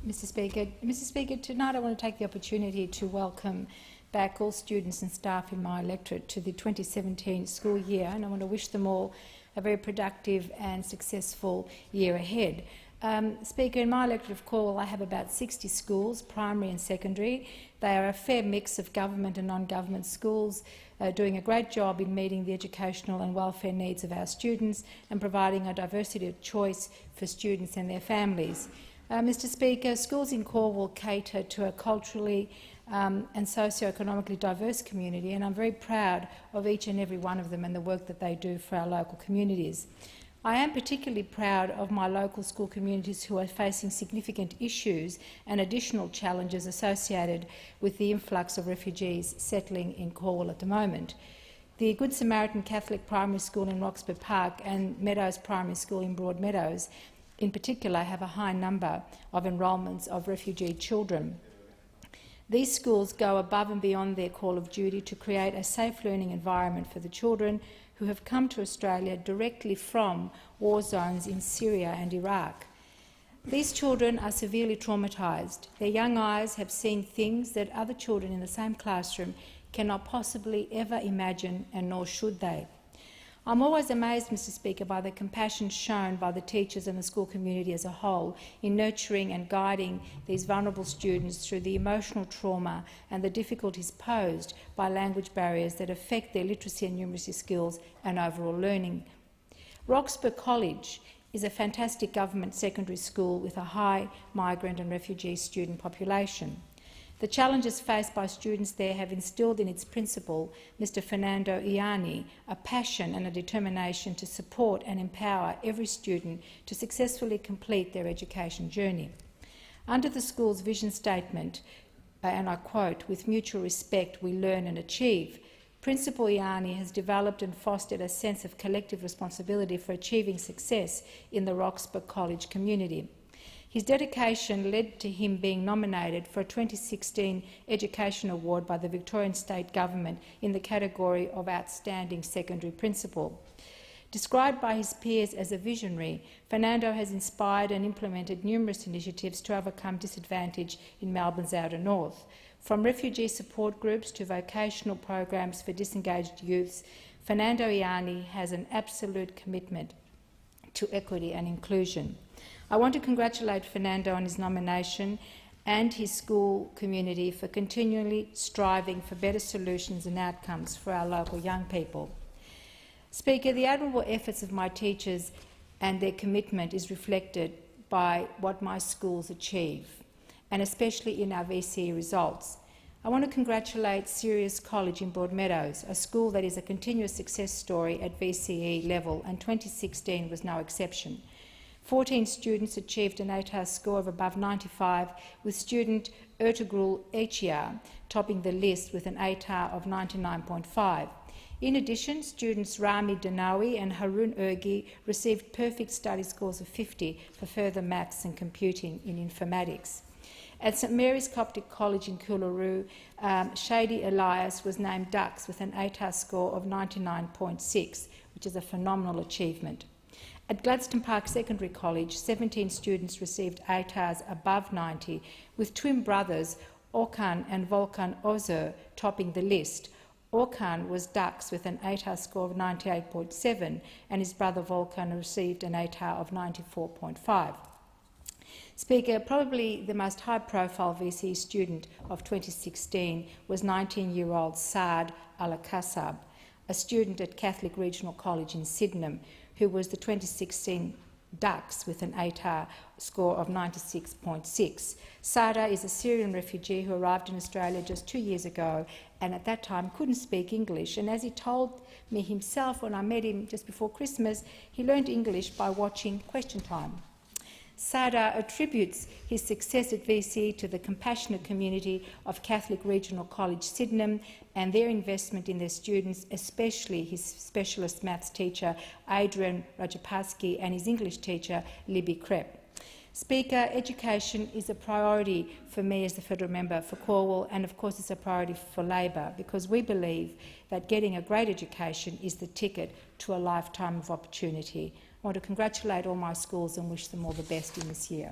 Mr Speaker, tonight I want to take the opportunity to welcome back all students and staff in my electorate to the 2017 school year, and I want to wish them all a very productive and successful year ahead. Speaker, in my electorate of Calwell I have about 60 schools, primary and secondary. They are a fair mix of government and non-government schools, doing a great job in meeting the educational and welfare needs of our students and providing a diversity of choice for students and their families. Mr Speaker, schools in Calwell cater to a culturally and socio-economically diverse community, and I'm very proud of each and every one of them and the work that they do for our local communities. I am particularly proud of my local school communities who are facing significant issues and additional challenges associated with the influx of refugees settling in Calwell at the moment. The Good Samaritan Catholic Primary School in Roxburgh Park and Meadows Primary School in Broadmeadows in particular have a high number of enrolments of refugee children. These schools go above and beyond their call of duty to create a safe learning environment for the children who have come to Australia directly from war zones in Syria and Iraq. These children are severely traumatised. Their young eyes have seen things that other children in the same classroom cannot possibly ever imagine, and nor should they. I'm always amazed, Mr Speaker, by the compassion shown by the teachers and the school community as a whole in nurturing and guiding these vulnerable students through the emotional trauma and the difficulties posed by language barriers that affect their literacy and numeracy skills and overall learning. Roxburgh College is a fantastic government secondary school with a high migrant and refugee student population. The challenges faced by students there have instilled in its principal, Mr Fernando Ianni, a passion and a determination to support and empower every student to successfully complete their education journey. Under the school's vision statement, and I quote, "With mutual respect we learn and achieve," Principal Ianni has developed and fostered a sense of collective responsibility for achieving success in the Roxburgh College community. His dedication led to him being nominated for a 2016 Education Award by the Victorian State Government in the category of Outstanding Secondary Principal. Described by his peers as a visionary, Fernando has inspired and implemented numerous initiatives to overcome disadvantage in Melbourne's outer north. From refugee support groups to vocational programs for disengaged youths, Fernando Ianni has an absolute commitment to equity and inclusion. I want to congratulate Fernando on his nomination and his school community for continually striving for better solutions and outcomes for our local young people. Speaker, the admirable efforts of my teachers and their commitment is reflected by what my schools achieve, and especially in our VCE results. I want to congratulate Sirius College in Broadmeadows, a school that is a continuous success story at VCE level, and 2016 was no exception. 14 students achieved an ATAR score of above 95, with student Ertugrul Echia topping the list with an ATAR of 99.5. In addition, students Rami Danawi and Harun Ergi received perfect study scores of 50 for further maths and computing in informatics. At St Mary's Coptic College in Coolaroo, Shady Elias was named Dux with an ATAR score of 99.6, which is a phenomenal achievement. At Gladstone Park Secondary College, 17 students received ATARs above 90, with twin brothers Orkan and Volkan Ozer topping the list. Orkan was Dux with an ATAR score of 98.7, and his brother Volkan received an ATAR of 94.5. Speaker, probably the most high-profile VCE student of 2016 was 19-year-old Saad Al-Kassab, a student at Catholic Regional College in Sydenham, who was the 2016 Dux with an ATAR score of 96.6. Sada is a Syrian refugee who arrived in Australia just 2 years ago and at that time couldn't speak English. And as he told me himself when I met him just before Christmas, he learned English by watching Question Time. Sada attributes his success at VCE to the compassionate community of Catholic Regional College Sydenham and their investment in their students, especially his specialist maths teacher Adrian Rajapowski and his English teacher Libby Krepp. Speaker, education is a priority for me as the federal member for Calwell, and of course it's a priority for Labor, because we believe that getting a great education is the ticket to a lifetime of opportunity. I want to congratulate all my schools and wish them all the best in this year.